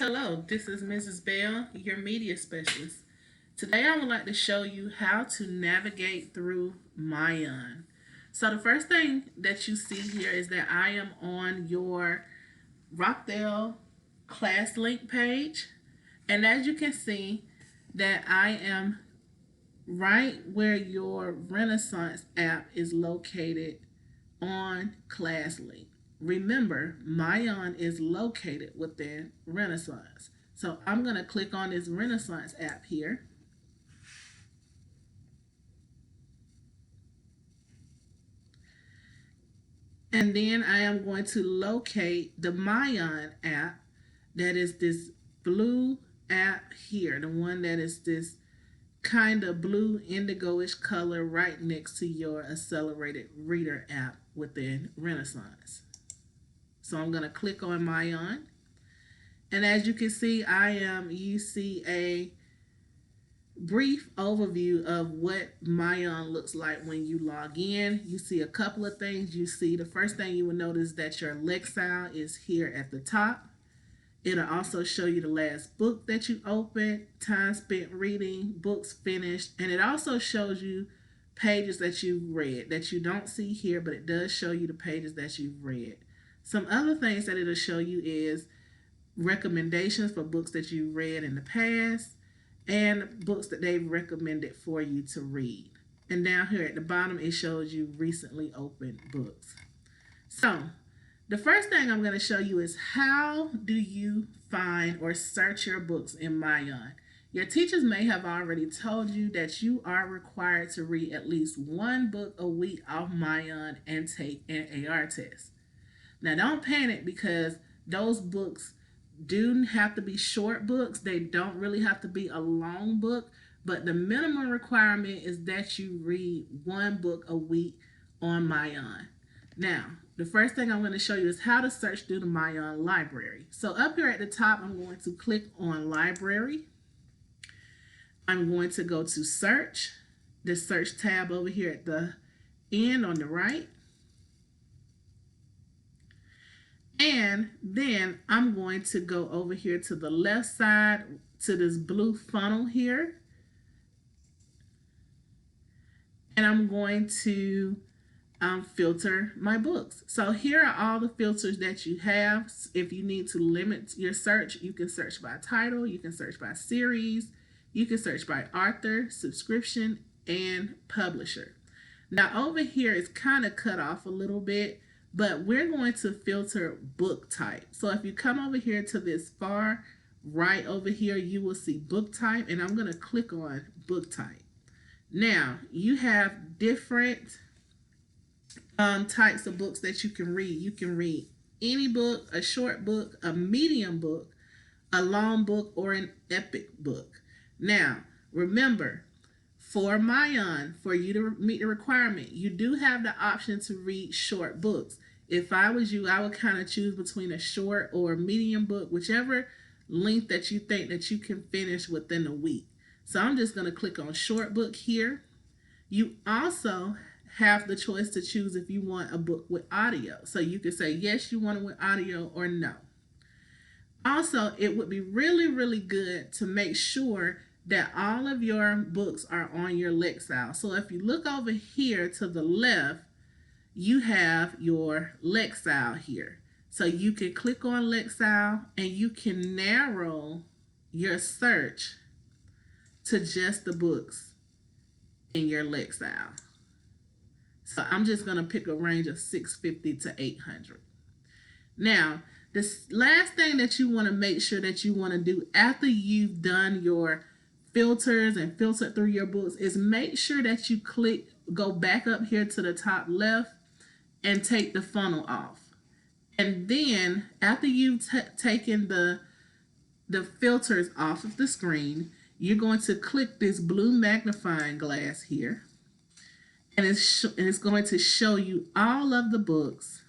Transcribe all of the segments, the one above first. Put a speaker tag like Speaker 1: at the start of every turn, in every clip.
Speaker 1: Hello, this is Mrs. Bell, your media specialist. Today I would like to show you how to navigate through MyOn. So the first thing that you see here is that I am on your Rockdale class link page. And as you can see that I am right where your Renaissance app is located on ClassLink. Remember, MyOn is located within Renaissance. So I'm going to click on this Renaissance app here. And then I am going to locate the MyOn app, that is this blue app here, the one that is this kind of blue indigo-ish color right next to your accelerated reader app within Renaissance. So I'm going to click on MyOn. And as you can see, you see a brief overview of what MyOn looks like when you log in. You see a couple of things. You see the first thing you will notice that your Lexile is here at the top. It'll also show you the last book that you opened, time spent reading, books finished, and it also shows you pages that you've read that you don't see here, but it does show you the pages that you've read. Some other things that it'll show you is recommendations for books that you read in the past and books that they've recommended for you to read. And down here at the bottom, it shows you recently opened books. So the first thing I'm going to show you is how do you find or search your books in MyOn. Your teachers may have already told you that you are required to read at least one book a week off MyOn and take an AR test. Now don't panic because those books do have to be short books. They don't really have to be a long book, but the minimum requirement is that you read one book a week on MyOn. Now, the first thing I'm going to show you is how to search through the MyOn library. So up here at the top, I'm going to click on library. I'm going to go to search, the search tab over here at the end on the right. And then I'm going to go over here to the left side to this blue funnel here. And I'm going to filter my books. So here are all the filters that you have. If you need to limit your search, you can search by title, you can search by series, you can search by author, subscription, and publisher. Now over here it's kind of cut off a little bit, but we're going to filter book type. So if you come over here to this far right over here, you will see book type, and I'm going to click on book type. Now you have different types of books that you can read. You can read any book, a short book, a medium book, a long book, or an epic book. Now, remember, for MyOn, for you to meet the requirement, you do have the option to read short books. If I was you, I would kind of choose between a short or a medium book, whichever length that you think that you can finish within a week. So I'm just going to click on short book here. You also have the choice to choose if you want a book with audio. So you can say yes, you want it with audio, or no. Also, it would be really, really good to make sure that all of your books are on your Lexile. So if you look over here to the left, you have your Lexile here. So you can click on Lexile and you can narrow your search to just the books in your Lexile. So I'm just going to pick a range of 650 to 800. Now, the last thing that you want to make sure that you want to do after you've done your filters and filtered through your books is make sure that you go back up here to the top left and take the funnel off. And then after you've taken the filters off of the screen, you're going to click this blue magnifying glass here. And it's going to show you all of the books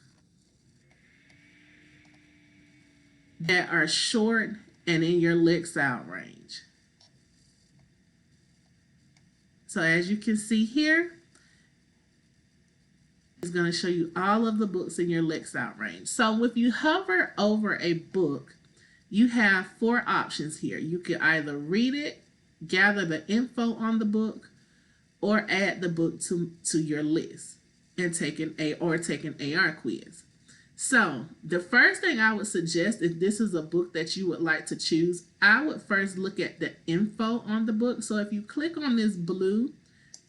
Speaker 1: that are short and in your Lexile range. So as you can see here, it's going to show you all of the books in your Lexile range. So if you hover over a book, you have 4 options here. You can either read it, gather the info on the book, or add the book to your list and take an AR quiz. So the first thing I would suggest, if this is a book that you would like to choose, I would first look at the info on the book. So if you click on this blue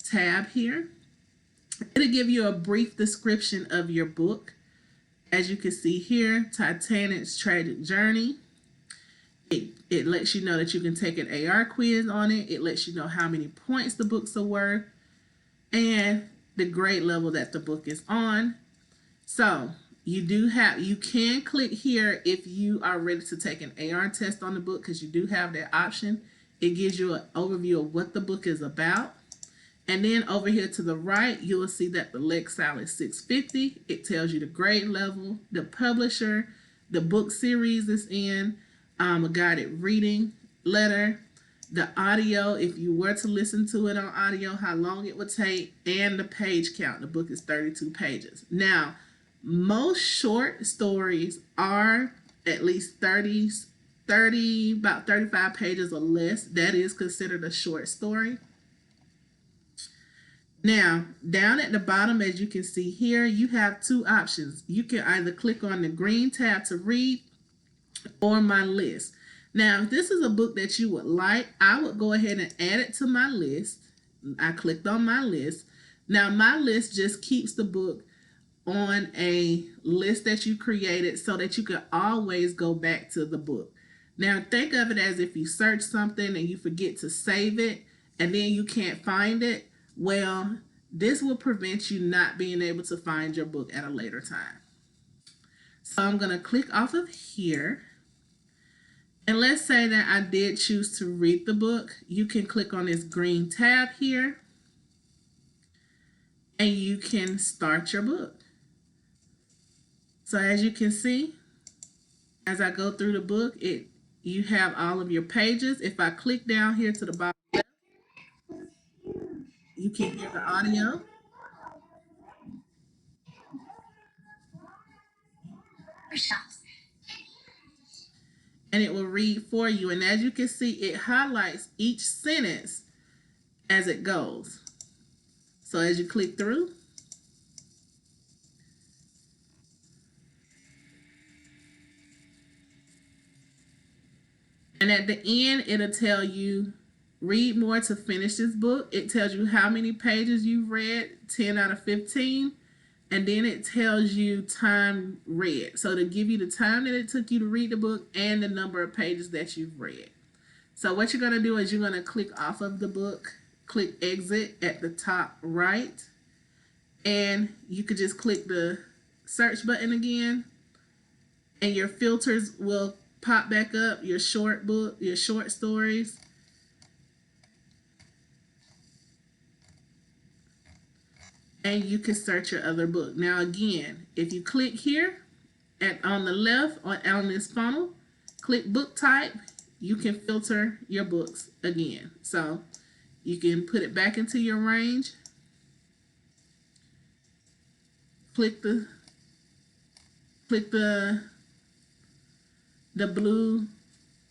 Speaker 1: tab here, it'll give you a brief description of your book. As you can see here, Titanic's Tragic Journey. It lets you know that you can take an AR quiz on it. It lets you know how many points the books are worth and the grade level that the book is on. So you can click here if you are ready to take an AR test on the book, because you do have that option. It gives you an overview of what the book is about. And then over here to the right, you will see that the Lexile is 650. It tells you the grade level, the publisher, the book series it's in, a guided reading letter, the audio, if you were to listen to it on audio, how long it would take, and the page count. The book is 32 pages. Now, most short stories are at least 30, about 35 pages or less. That is considered a short story. Now, down at the bottom, as you can see here, you have 2 options. You can either click on the green tab to read or my list. Now, if this is a book that you would like, I would go ahead and add it to my list. I clicked on my list. Now, my list just keeps the book on a list that you created so that you can always go back to the book. Now, think of it as if you search something and you forget to save it and then you can't find it. Well, this will prevent you not being able to find your book at a later time. So I'm going to click off of here. And let's say that I did choose to read the book. You can click on this green tab here and you can start your book. So as you can see, as I go through the book, you have all of your pages. If I click down here to the bottom left, you can hear the audio. And it will read for you. And as you can see, it highlights each sentence as it goes. So as you click through, and at the end, it'll tell you, read more to finish this book. It tells you how many pages you've read, 10 out of 15. And then it tells you time read. So to give you the time that it took you to read the book and the number of pages that you've read. So what you're going to do is you're going to click off of the book, click exit at the top right, and you could just click the search button again, and your filters will pop back up, your short book, your short stories. And you can search your other book. Now again, if you click here on the left on this funnel, click book type, you can filter your books again. So you can put it back into your range. Click the blue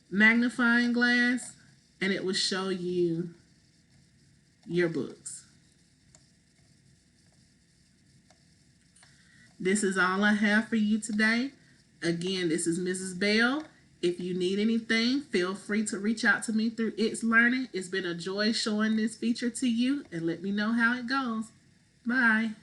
Speaker 1: magnifying glass and it will show you your books. This is all I have for you today. Again, this is Mrs. Bell. If you need anything, feel free to reach out to me through It's Learning. It's been a joy showing this feature to you, and let me know how it goes. Bye.